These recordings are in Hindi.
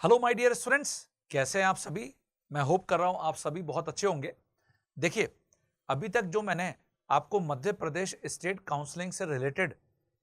हेलो माय डियर स्टूडेंट्स, कैसे हैं आप सभी। मैं होप कर रहा हूं आप सभी बहुत अच्छे होंगे। देखिए, अभी तक जो मैंने आपको मध्य प्रदेश स्टेट काउंसलिंग से रिलेटेड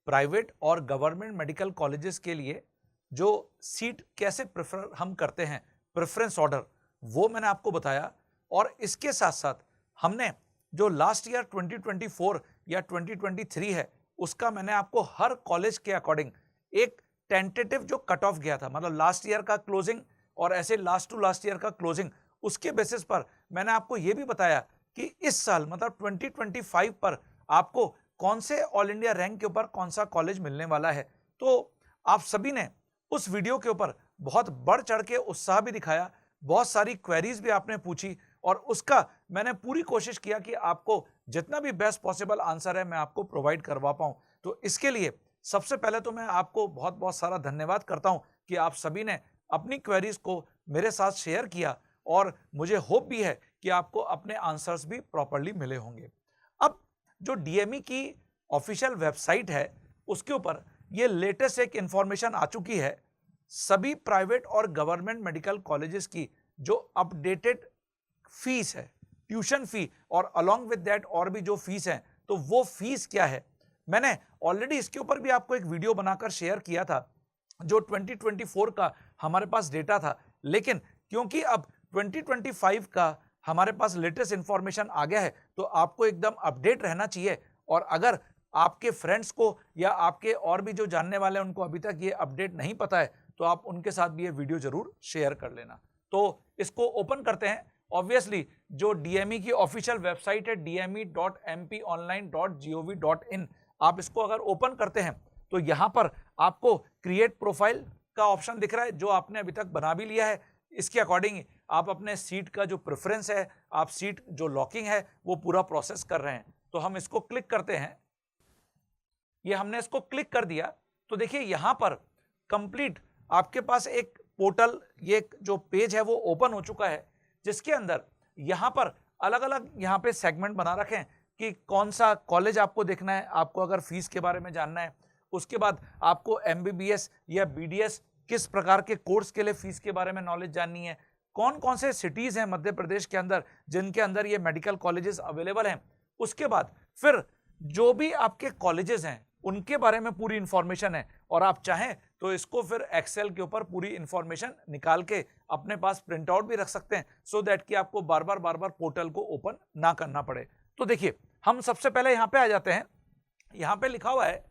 प्राइवेट और गवर्नमेंट मेडिकल कॉलेजेस के लिए जो सीट कैसे प्रेफर हम करते हैं, प्रेफरेंस ऑर्डर, वो मैंने आपको बताया। और इसके साथ साथ हमने जो लास्ट ईयर 2024 या 2023 है, उसका मैंने आपको हर कॉलेज के अकॉर्डिंग एक टेंटेटिव जो कट ऑफ गया था, मतलब लास्ट ईयर का क्लोजिंग और ऐसे लास्ट टू लास्ट ईयर का क्लोजिंग, उसके बेसिस पर मैंने आपको यह भी बताया कि इस साल मतलब 2025 पर आपको कौन से ऑल इंडिया रैंक के ऊपर कौन सा कॉलेज मिलने वाला है। तो आप सभी ने उस वीडियो के ऊपर बहुत बढ़ चढ़ के उत्साह भी दिखाया, बहुत सारी क्वेरीज भी आपने पूछी और उसका मैंने पूरी कोशिश किया कि आपको जितना भी बेस्ट पॉसिबल आंसर है मैं आपको प्रोवाइड करवा पाऊं। तो इसके लिए सबसे पहले तो मैं आपको बहुत बहुत सारा धन्यवाद करता हूं कि आप सभी ने अपनी क्वेरीज को मेरे साथ शेयर किया और मुझे होप भी है कि आपको अपने आंसर्स भी प्रॉपर्ली मिले होंगे। अब जो डीएमई की ऑफिशियल वेबसाइट है, उसके ऊपर ये लेटेस्ट एक इंफॉर्मेशन आ चुकी है। सभी प्राइवेट और गवर्नमेंट मेडिकल कॉलेजेस की जो अपडेटेड फीस है, ट्यूशन फी और अलॉन्ग विद दैट और भी जो फीस है, तो वो फीस क्या है, मैंने ऑलरेडी इसके ऊपर भी आपको एक वीडियो बनाकर शेयर किया था जो 2024 का हमारे पास डेटा था। लेकिन क्योंकि अब 2025 का हमारे पास लेटेस्ट इंफॉर्मेशन आ गया है, तो आपको एकदम अपडेट रहना चाहिए। और अगर आपके फ्रेंड्स को या आपके और भी जो जानने वाले हैं उनको अभी तक ये अपडेट नहीं पता है, तो आप उनके साथ भी ये वीडियो जरूर शेयर कर लेना। तो इसको ओपन करते हैं। ऑब्वियसली जो डीएमई की ऑफिशियल वेबसाइट है dme.mponline.gov.in, आप इसको अगर ओपन करते हैं तो यहां पर आपको क्रिएट प्रोफाइल का ऑप्शन दिख रहा है, जो आपने अभी तक बना भी लिया है। इसके अकॉर्डिंग आप अपने सीट का जो प्रेफरेंस है, आप सीट जो लॉकिंग है, वो पूरा प्रोसेस कर रहे हैं। तो हम इसको क्लिक करते हैं। ये हमने इसको क्लिक कर दिया तो देखिए यहां पर कंप्लीट आपके पास एक पोर्टल, ये जो पेज है वो ओपन हो चुका है, जिसके अंदर यहां पर अलग अलग यहां पे सेगमेंट बना रखे हैं कि कौन सा कॉलेज आपको देखना है, आपको अगर फीस के बारे में जानना है, उसके बाद आपको एमबीबीएस या बीडीएस किस प्रकार के कोर्स के लिए फीस के बारे में नॉलेज जाननी है, कौन कौन से सिटीज हैं मध्य प्रदेश के अंदर जिनके अंदर ये मेडिकल कॉलेजेस अवेलेबल हैं, उसके बाद फिर जो भी आपके कॉलेजेस हैं उनके बारे में पूरी इंफॉर्मेशन है। और आप चाहें तो इसको फिर एक्सेल के ऊपर पूरी इंफॉर्मेशन निकाल के अपने पास प्रिंट आउट भी रख सकते हैं, सो दैट कि आपको बार बार पोर्टल को ओपन ना करना पड़े। तो देखिए हम सबसे पहले यहां पे आ जाते हैं। यहां पे लिखा हुआ है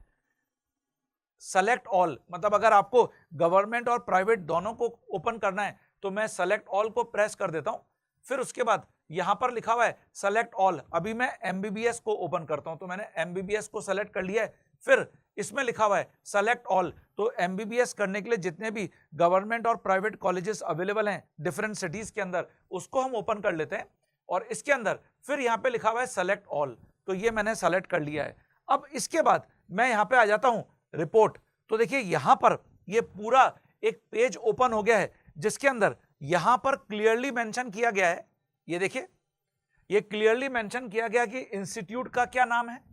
सेलेक्ट ऑल, मतलब अगर आपको गवर्नमेंट और प्राइवेट दोनों को ओपन करना है तो मैं सेलेक्ट ऑल को प्रेस कर देता हूं। फिर उसके बाद यहां पर लिखा हुआ है सेलेक्ट ऑल, अभी मैं एमबीबीएस को ओपन करता हूं, तो मैंने एमबीबीएस को सेलेक्ट कर लिया है। फिर इसमें लिखा हुआ है सेलेक्ट ऑल, तो एमबीबीएस करने के लिए जितने भी गवर्नमेंट और प्राइवेट कॉलेजेस अवेलेबल हैं डिफरेंट सिटीज के अंदर, उसको हम ओपन कर लेते हैं। और इसके अंदर फिर यहां पे लिखा हुआ है सेलेक्ट ऑल, तो ये मैंने सेलेक्ट कर लिया है। अब इसके बाद मैं यहां पे आ जाता हूं रिपोर्ट। तो देखिए यहां पर ये पूरा एक पेज ओपन हो गया है, जिसके अंदर यहां पर क्लियरली मेंशन किया गया है, ये देखिए ये क्लियरली मेंशन किया गया कि इंस्टीट्यूट का क्या नाम है,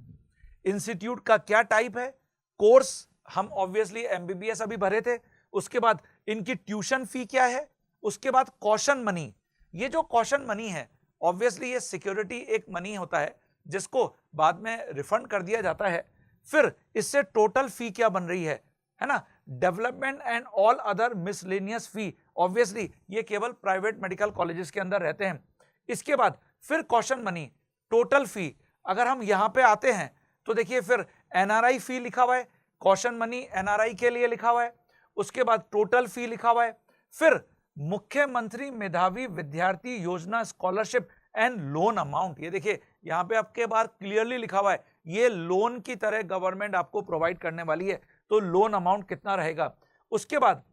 इंस्टीट्यूट का क्या टाइप है, कोर्स हम ऑब्वियसली एमबीबीएस अभी भरे थे, उसके बाद इनकी ट्यूशन फी क्या है, उसके बाद कॉशन मनी। ये जो कॉशन मनी है ऑब्वियसली ये सिक्योरिटी एक मनी होता है जिसको बाद में रिफंड कर दिया जाता है। फिर इससे टोटल फी क्या बन रही है ना, development and all other miscellaneous fee, obviously ये केवल प्राइवेट मेडिकल कॉलेजेस के अंदर रहते हैं। इसके बाद फिर कॉशन मनी, टोटल फी, अगर हम यहां पे आते हैं तो देखिए फिर एनआरआई फी लिखा हुआ है, कॉशन मनी एनआरआई के लिए लिखा हुआ है, उसके बाद टोटल फी लिखा हुआ है। फिर मुख्यमंत्री मेधावी विद्यार्थी योजना स्कॉलरशिप एंड लोन अमाउंट, ये देखिए यहां पे आपके बार क्लियरली लिखा हुआ है, ये लोन की तरह गवर्नमेंट आपको प्रोवाइड करने वाली है, तो लोन अमाउंट कितना रहेगा। उसके बाद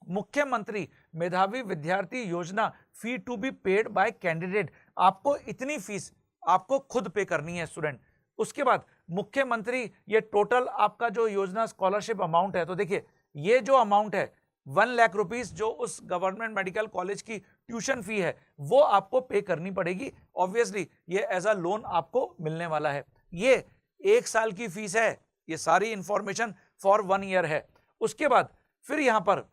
मुख्यमंत्री मेधावी विद्यार्थी योजना fee to be paid by candidate, आपको इतनी फीस आपको खुद पे करनी है स्टूडेंट। उसके बाद मुख्यमंत्री, ये टोटल आपका जो योजना स्कॉलरशिप अमाउंट है, तो देखिए ये जो अमाउंट है 1 लाख रुपीस जो उस गवर्नमेंट मेडिकल कॉलेज की ट्यूशन फी है वो आपको पे करनी पड़ेगी। ऑब्वियसली ये एज अ लोन आपको मिलने वाला है। ये 1 साल की फीस है, ये सारी इंफॉर्मेशन फॉर 1 ईयर है। उसके बाद फिर यहां पर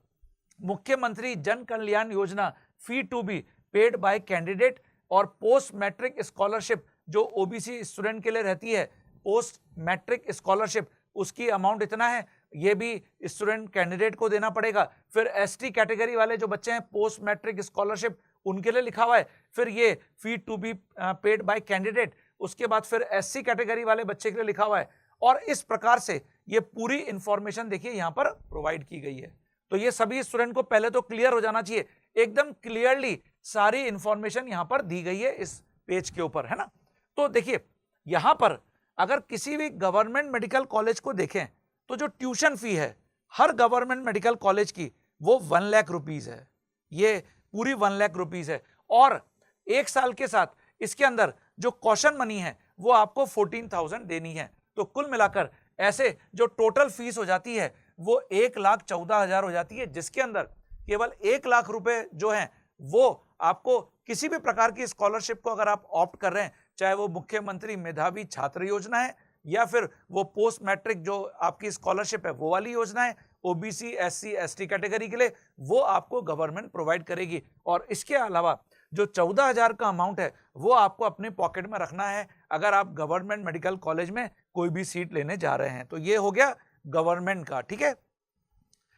मुख्यमंत्री जन कल्याण योजना fee to be paid by candidate, और पोस्ट मैट्रिक स्कॉलरशिप जो ओबीसी स्टूडेंट के लिए रहती है, पोस्ट मैट्रिक स्कॉलरशिप, उसकी अमाउंट इतना है, ये भी स्टूडेंट कैंडिडेट को देना पड़ेगा। फिर एसटी कैटेगरी वाले जो बच्चे हैं, पोस्ट मैट्रिक स्कॉलरशिप उनके लिए लिखा हुआ है, फिर ये fee to be paid by candidate. उसके बाद फिर एससी कैटेगरी वाले बच्चे के लिए लिखा हुआ है, और इस प्रकार से ये पूरी इंफॉर्मेशन देखिए यहाँ पर प्रोवाइड की गई है। तो ये सभी स्टूडेंट को पहले तो क्लियर हो जाना चाहिए, एकदम क्लियरली सारी इंफॉर्मेशन यहाँ पर दी गई है इस पेज के ऊपर, है ना। तो देखिए यहाँ पर अगर किसी भी गवर्नमेंट मेडिकल कॉलेज को देखें तो जो ट्यूशन फी है हर गवर्नमेंट मेडिकल कॉलेज की वो 1 लाख रुपीज है, ये पूरी 1 लाख रुपीज है। और एक साल के साथ इसके अंदर जो कॉशन मनी है वो आपको 14,000 देनी है। तो कुल मिलाकर ऐसे जो टोटल फीस हो जाती है वो 1,14,000 हो जाती है, जिसके अंदर केवल 1 लाख रुपए जो हैं वो आपको किसी भी प्रकार की स्कॉलरशिप को अगर आप ऑप्ट कर रहे हैं, चाहे वो मुख्यमंत्री मेधावी छात्र योजना है या फिर वो पोस्ट मैट्रिक जो आपकी स्कॉलरशिप है वो वाली योजना है, ओबीसी एससी एसटी कैटेगरी के लिए, वो आपको गवर्नमेंट प्रोवाइड करेगी। और इसके अलावा जो 14,000 का अमाउंट है वो आपको अपने पॉकेट में रखना है अगर आप गवर्नमेंट मेडिकल कॉलेज में कोई भी सीट लेने जा रहे हैं। तो ये हो गया गवर्नमेंट का, ठीक है।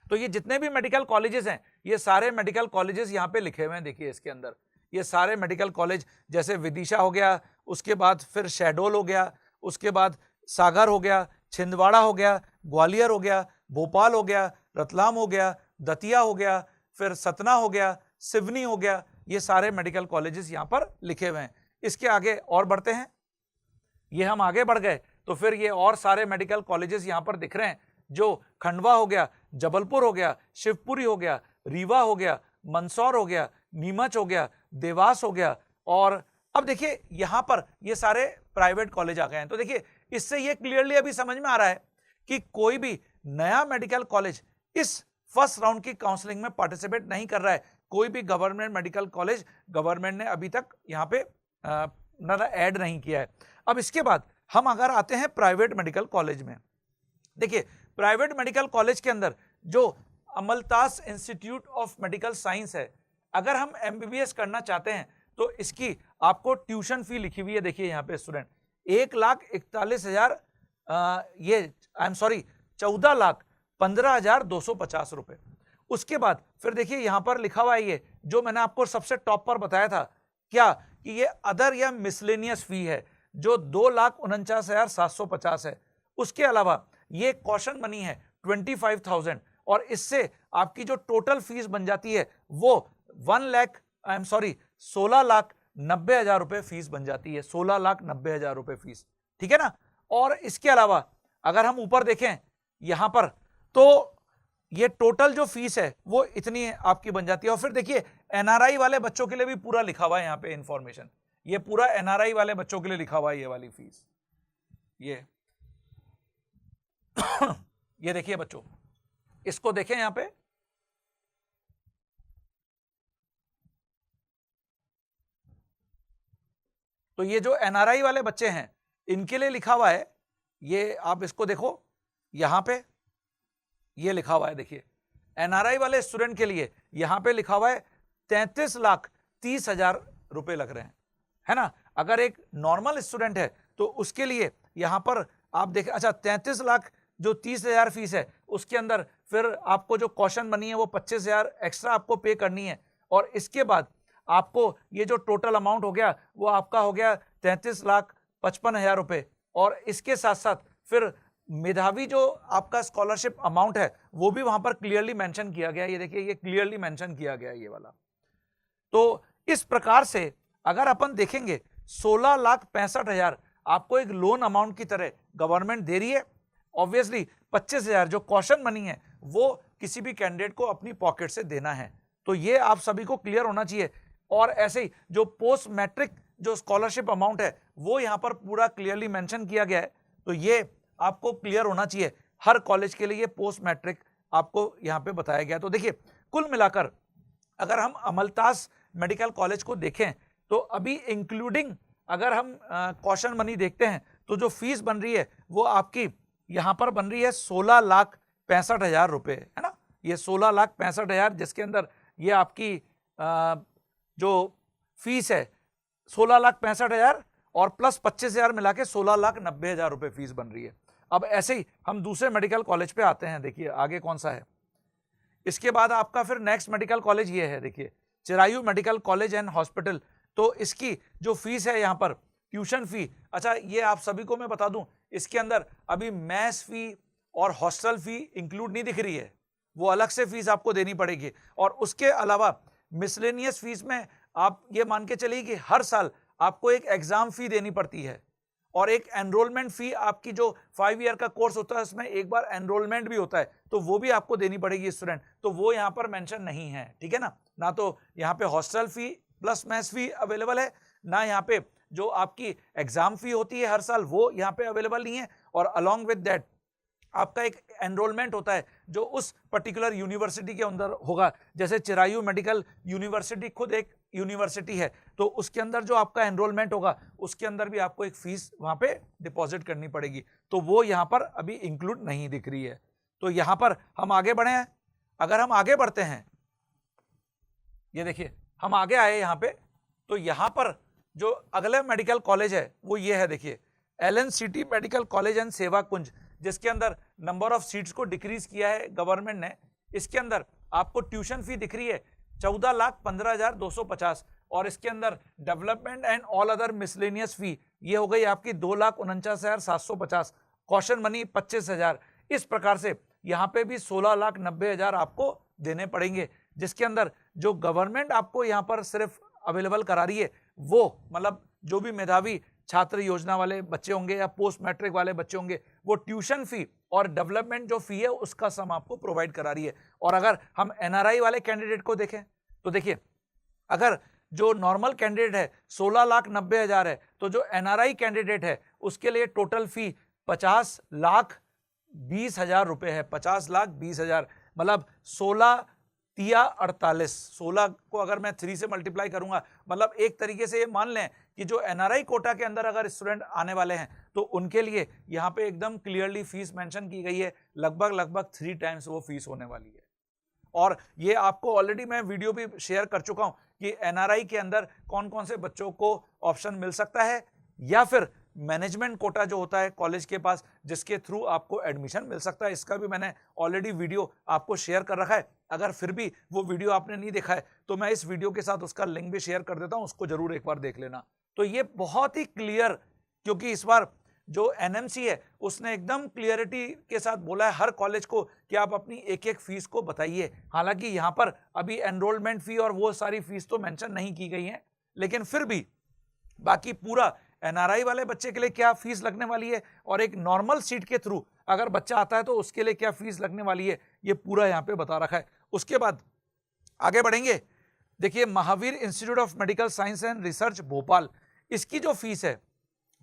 तो ये जितने भी मेडिकल कॉलेजेस हैं, ये सारे मेडिकल कॉलेजेस यहाँ पे लिखे हुए हैं, देखिए इसके अंदर ये सारे मेडिकल कॉलेज, जैसे विदिशा हो गया, उसके बाद फिर शहडोल हो गया, उसके बाद सागर हो गया, छिंदवाड़ा हो गया, ग्वालियर हो गया, भोपाल हो गया, रतलाम हो गया, दतिया हो गया, फिर सतना हो गया, सिवनी हो गया, ये सारे मेडिकल कॉलेजेस यहाँ पर लिखे हुए हैं। इसके आगे और बढ़ते हैं, ये हम आगे बढ़ गए तो फिर ये और सारे मेडिकल कॉलेजेस यहाँ पर दिख रहे हैं, जो खंडवा हो गया, जबलपुर हो गया, शिवपुरी हो गया, रीवा हो गया, मंदसौर हो गया, नीमच हो गया, देवास हो गया। और अब देखिए यहाँ पर ये सारे प्राइवेट कॉलेज आ गए हैं। तो देखिए इससे ये क्लियरली अभी समझ में आ रहा है कि कोई भी नया मेडिकल कॉलेज इस फर्स्ट राउंड की काउंसलिंग में पार्टिसिपेट नहीं कर रहा है। कोई भी गवर्नमेंट मेडिकल कॉलेज गवर्नमेंट ने अभी तक यहाँ पे ऐड नहीं किया है। अब इसके बाद हम अगर आते हैं प्राइवेट मेडिकल कॉलेज में, देखिए प्राइवेट मेडिकल कॉलेज के अंदर जो अमलतास इंस्टीट्यूट ऑफ मेडिकल साइंस है, अगर हम एमबीबीएस करना चाहते हैं तो इसकी आपको ट्यूशन फी लिखी हुई है, देखिए यहाँ पे स्टूडेंट 1,41,000 ये आई एम सॉरी 14,15,250 रुपए। उसके बाद फिर देखिए यहाँ पर लिखा हुआ है, ये जो मैंने आपको सबसे टॉप पर बताया था क्या कि ये अदर या मिसलेनियस फी है जो 2,49,750 है। उसके अलावा ये कॉशन मनी है 25,000, और इससे आपकी जो टोटल फीस बन जाती है वो 16,90,000 रुपए फीस बन जाती है, 16,90,000 रुपए फीस, ठीक है ना। और इसके अलावा अगर हम ऊपर देखें यहां पर तो ये टोटल जो फीस है वो इतनी आपकी बन जाती है। और फिर देखिए एनआरआई वाले बच्चों के लिए भी पूरा लिखा हुआ है यहाँ पे इंफॉर्मेशन, ये पूरा एनआरआई वाले बच्चों के लिए लिखा हुआ है ये वाली फीस। ये देखिए बच्चों, इसको देखें यहाँ पे, तो ये जो एनआरआई वाले बच्चे हैं इनके लिए लिखा हुआ है, ये आप इसको देखो यहां पे ये लिखा हुआ है, देखिए एनआरआई वाले स्टूडेंट के लिए यहां पे लिखा हुआ है 33,30,000 रुपए लग रहे हैं, है ना। अगर एक नॉर्मल स्टूडेंट है तो उसके लिए यहां पर आप देखें, अच्छा 33 लाख जो 30,000 फीस है उसके अंदर फिर आपको जो कॉशन मनी है वो 25,000 एक्स्ट्रा आपको पे करनी है। और इसके बाद आपको ये जो टोटल अमाउंट हो गया वो आपका हो गया 33,55,000 रुपए। और इसके साथ साथ फिर मेधावी जो आपका स्कॉलरशिप अमाउंट है वो भी वहां पर क्लियरली मेंशन किया गया है, ये देखिए ये क्लियरली मेंशन किया गया है ये वाला। तो इस प्रकार से अगर अपन देखेंगे 16,65,000 आपको एक लोन अमाउंट की तरह गवर्नमेंट दे रही है। ऑब्वियसली 25,000 जो कॉशन मनी है वो किसी भी कैंडिडेट को अपनी पॉकेट से देना है, तो ये आप सभी को क्लियर होना चाहिए। और ऐसे ही जो पोस्ट मैट्रिक जो स्कॉलरशिप अमाउंट है वो यहाँ पर पूरा क्लियरली मेंशन किया गया है, तो ये आपको क्लियर होना चाहिए। हर कॉलेज के लिए ये पोस्ट मैट्रिक आपको यहाँ पे बताया गया। तो देखिए कुल मिलाकर अगर हम अमलतास मेडिकल कॉलेज को देखें तो अभी इंक्लूडिंग अगर हम कॉशन मनी देखते हैं तो जो फीस बन रही है वो आपकी यहाँ पर बन रही है 16,65,000 रुपए, है ना। ये 16,65,000, जिसके अंदर ये आपकी जो फीस है 16,65,000 और प्लस 25,000 मिला के 16,90,000 रुपये फीस बन रही है। अब ऐसे ही हम दूसरे मेडिकल कॉलेज पे आते हैं। देखिए आगे कौन सा है, इसके बाद आपका फिर नेक्स्ट मेडिकल कॉलेज ये है, देखिए Chirayu medical college and hospital. तो इसकी जो फीस है यहाँ पर ट्यूशन फी, अच्छा ये आप सभी को मैं बता दूं, इसके अंदर अभी मैस फी और हॉस्टल फी इंक्लूड नहीं दिख रही है, वो अलग से फीस आपको देनी पड़ेगी। और उसके अलावा मिसलेनियस फीस में आप ये मान के चलिए कि हर साल आपको एक एग्जाम फी देनी पड़ती है और एक एनरोलमेंट फी, आपकी जो 5 ईयर का कोर्स होता है उसमें एक बार एनरोलमेंट भी होता है, तो वो भी आपको देनी पड़ेगी स्टूडेंट। तो वो यहाँ पर मेंशन नहीं है, ठीक है ना। ना तो यहाँ पे हॉस्टल फी प्लस मैस फी अवेलेबल है, ना यहाँ पे जो आपकी एग्जाम फी होती है हर साल वो यहाँ पे अवेलेबल नहीं है। और अलॉन्ग विद दैट आपका एक एनरोलमेंट होता है जो उस पर्टिकुलर यूनिवर्सिटी के अंदर होगा। जैसे चिरायू मेडिकल यूनिवर्सिटी खुद एक यूनिवर्सिटी है, तो उसके अंदर जो आपका एनरोलमेंट होगा उसके अंदर भी आपको एक फीस वहां पे डिपॉजिट करनी पड़ेगी, तो वो यहाँ पर अभी इंक्लूड नहीं दिख रही है। तो यहाँ पर हम आगे बढ़े हैं। अगर हम आगे बढ़ते हैं, ये देखिए हम आगे आए यहाँ पे, तो यहाँ पर जो अगला मेडिकल कॉलेज है वो ये है, देखिए LNCT मेडिकल कॉलेज एंड सेवा कुंज, जिसके अंदर नंबर ऑफ सीट्स को डिक्रीज किया है गवर्नमेंट ने। इसके अंदर आपको ट्यूशन फी दिख रही है 14,15,250 और इसके अंदर development and all other miscellaneous fee ये हो गई आपकी 2,49,750, कॉशन मनी 25,000। इस प्रकार से यहाँ पे भी 16,90,000 आपको देने पड़ेंगे, जिसके अंदर जो गवर्नमेंट आपको यहाँ पर सिर्फ अवेलेबल करा रही है वो मतलब जो भी मेधावी छात्र योजना वाले बच्चे होंगे या पोस्ट मैट्रिक वाले बच्चे होंगे वो ट्यूशन फी और डेवलपमेंट जो फी है उसका सम आपको प्रोवाइड करा रही है। और अगर हम NRI वाले कैंडिडेट को देखें तो देखिए अगर जो नॉर्मल कैंडिडेट है 16,90,000 है, तो जो NRI कैंडिडेट है उसके लिए टोटल फी 50,20,000 रुपए है। 50,20,000 मतलब 16,48, 16 को अगर मैं 3 से मल्टीप्लाई करूंगा, मतलब एक तरीके से ये मान लें कि जो NRI कोटा के अंदर अगर स्टूडेंट आने वाले हैं तो उनके लिए यहाँ पे एकदम क्लियरली फीस मेंशन की गई है, लगभग 3 टाइम्स वो फीस होने वाली है। और ये आपको ऑलरेडी मैं वीडियो भी शेयर कर चुका हूं कि NRI के अंदर कौन कौन से बच्चों को ऑप्शन मिल सकता है, या फिर मैनेजमेंट कोटा जो होता है कॉलेज के पास जिसके थ्रू आपको एडमिशन मिल सकता है, इसका भी मैंने ऑलरेडी वीडियो आपको शेयर कर रखा है। अगर फिर भी वो वीडियो आपने नहीं देखा है तो मैं इस वीडियो के साथ उसका लिंक भी शेयर कर देता हूं, उसको जरूर एक बार देख लेना। तो ये बहुत ही क्लियर, क्योंकि इस बार जो NMC है उसने एकदम क्लियरिटी के साथ बोला है हर कॉलेज को कि आप अपनी एक एक फीस को बताइए। हालांकि यहाँ पर अभी एनरोलमेंट फी और वो सारी फीस तो मेंशन नहीं की गई है, लेकिन फिर भी बाकी पूरा NRI वाले बच्चे के लिए क्या फीस लगने वाली है और एक नॉर्मल सीट के थ्रू अगर बच्चा आता है तो उसके लिए क्या फीस लगने वाली है, ये पूरा यहाँ पे बता रखा है। उसके बाद आगे बढ़ेंगे, देखिए Mahavir institute of medical science and research Bhopal, इसकी जो फीस है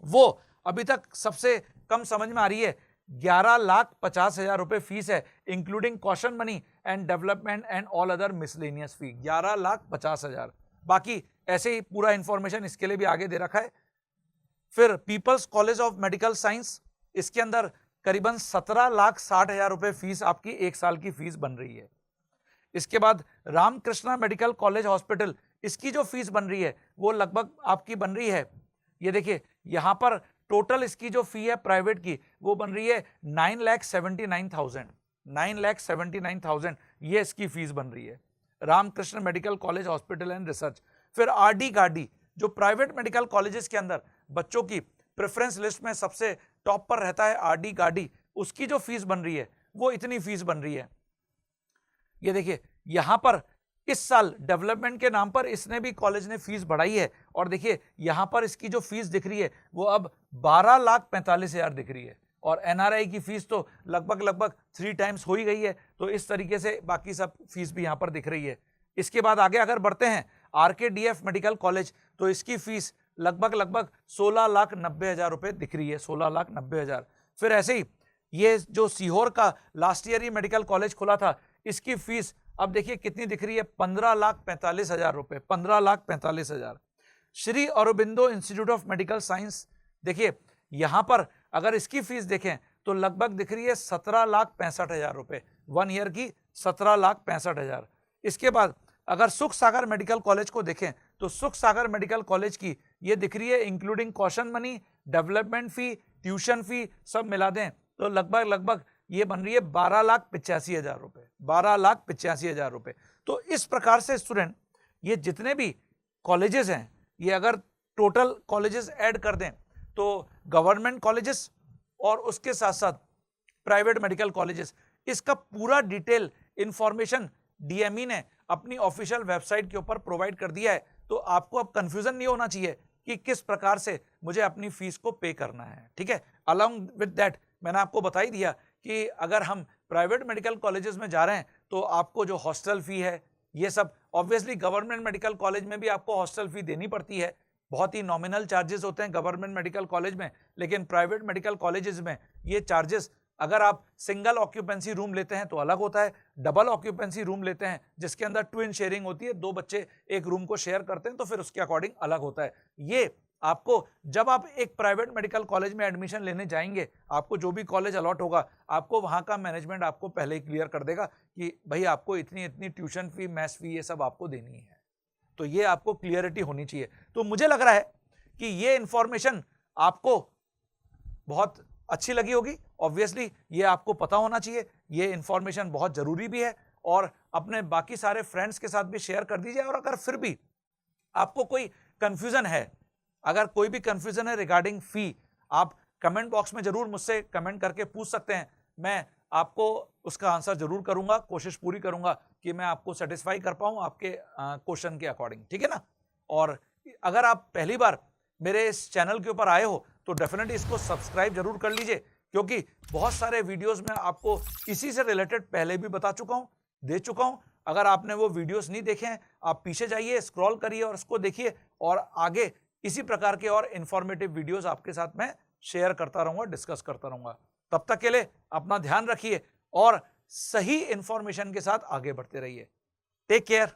वो अभी तक सबसे कम समझ में आ रही है। 11,50,000 रुपए फीस है, including caution money and development and all other miscellaneous fee, 11,50,000। बाकी ऐसे ही पूरा इंफॉर्मेशन इसके लिए भी आगे दे रखा है। फिर peoples college of medical science, इसके अंदर करीबन 17,60,000 रुपए फीस आपकी एक साल की फीस बन रही है। इसके बाद रामकृष्णा मेडिकल कॉलेज हॉस्पिटल, इसकी जो फीस बन रही है वो लगभग आपकी बन रही है, ये देखिए यहाँ पर टोटल इसकी जो फी है प्राइवेट की वो बन रही है 9,79,000, ये इसकी फीस बन रही है Ramakrishna medical college hospital and research. फिर RD गार्डी जो प्राइवेट मेडिकल कॉलेजेस के अंदर बच्चों की प्रेफरेंस लिस्ट में सबसे टॉप पर रहता है RD गार्डी, उसकी जो फीस बन रही है वो इतनी फीस बन रही है। ये देखिए यहाँ पर इस साल डेवलपमेंट के नाम पर इसने भी कॉलेज ने फीस बढ़ाई है और देखिए यहाँ पर इसकी जो फीस दिख रही है वो अब 12,45,000 दिख रही है और NRI की फीस तो लगभग 3 टाइम्स हो ही गई है। तो इस तरीके से बाकी सब फीस भी यहाँ पर दिख रही है। इसके बाद आगे अगर बढ़ते हैं RKDF मेडिकल कॉलेज, तो इसकी फीस लगभग 16,90,000 रुपए दिख रही है, 16,90,000। फिर ऐसे ही ये जो सीहोर का लास्ट ईयर ही मेडिकल कॉलेज खुला था, इसकी फीस अब देखिए कितनी दिख रही है, 15,45,000 रुपए, 15,45,000। Shri Aurobindo institute of medical science, देखिए यहां पर अगर इसकी फीस देखें तो लगभग दिख रही है 17,65,000 रुपए, 1 ईयर की 17,65,000। इसके बाद अगर सुख सागर मेडिकल कॉलेज को देखें तो सुख सागर मेडिकल कॉलेज की ये दिख रही है इंक्लूडिंग कॉशन मनी, डेवलपमेंट फी, ट्यूशन फी सब मिला दें तो लगभग ये बन रही है 12,85,000 रुपए, 12,85,000 रुपए। तो इस प्रकार से स्टूडेंट ये जितने भी कॉलेजेस हैं, ये अगर टोटल कॉलेजेस ऐड कर दें तो गवर्नमेंट कॉलेजेस और उसके साथ साथ प्राइवेट मेडिकल कॉलेजेस, इसका पूरा डिटेल इंफॉर्मेशन डीएमई ने अपनी ऑफिशियल वेबसाइट के ऊपर प्रोवाइड कर दिया है। तो आपको अब कंफ्यूजन नहीं होना चाहिए कि किस प्रकार से मुझे अपनी फीस को पे करना है, ठीक है। अलॉन्ग विद दैट मैंने आपको बता ही दिया कि अगर हम प्राइवेट मेडिकल कॉलेजेस में जा रहे हैं तो आपको जो हॉस्टल फी है ये सब, ऑब्वियसली गवर्नमेंट मेडिकल कॉलेज में भी आपको हॉस्टल फी देनी पड़ती है, बहुत ही नॉमिनल चार्जेस होते हैं गवर्नमेंट मेडिकल कॉलेज में, लेकिन प्राइवेट मेडिकल कॉलेजेस में ये चार्जेस, अगर आप सिंगल ऑक्यूपेंसी रूम लेते हैं तो अलग होता है, डबल ऑक्यूपेंसी रूम लेते हैं जिसके अंदर ट्विन शेयरिंग होती है, 2 बच्चे एक रूम को शेयर करते हैं तो फिर उसके अकॉर्डिंग अलग होता है। ये आपको जब आप एक प्राइवेट मेडिकल कॉलेज में एडमिशन लेने जाएंगे, आपको जो भी कॉलेज अलॉट होगा, आपको वहां का मैनेजमेंट आपको पहले ही क्लियर कर देगा कि भाई आपको इतनी इतनी ट्यूशन फी, मैथ्स फी ये सब आपको देनी है। तो ये आपको क्लियरिटी होनी चाहिए। तो मुझे लग रहा है कि ये इंफॉर्मेशन आपको बहुत अच्छी लगी होगी। ऑब्वियसली ये आपको पता होना चाहिए, ये इंफॉर्मेशन बहुत जरूरी भी है, और अपने बाकी सारे फ्रेंड्स के साथ भी शेयर कर दीजिए। और अगर फिर भी आपको कोई कंफ्यूजन है, अगर कोई भी कंफ्यूजन है रिगार्डिंग फी, आप कमेंट बॉक्स में जरूर मुझसे कमेंट करके पूछ सकते हैं, मैं आपको उसका आंसर जरूर करूंगा, कोशिश पूरी करूंगा कि मैं आपको सेटिस्फाई कर पाऊं आपके क्वेश्चन के अकॉर्डिंग, ठीक है ना। और अगर आप पहली बार मेरे इस चैनल के ऊपर आए हो तो डेफिनेटली इसको सब्सक्राइब जरूर कर लीजिए, क्योंकि बहुत सारे वीडियोस में आपको इसी से रिलेटेड पहले भी बता चुका हूं, दे चुका हूं। अगर आपने वो वीडियोस नहीं देखे हैं, आप पीछे जाइए, स्क्रॉल करिए और उसको देखिए, और आगे इसी प्रकार के और इंफॉर्मेटिव वीडियोस आपके साथ मैं शेयर करता रहूंगा, डिस्कस करता रहूंगा। तब तक के लिए अपना ध्यान रखिए और सही इंफॉर्मेशन के साथ आगे बढ़ते रहिए। Take care.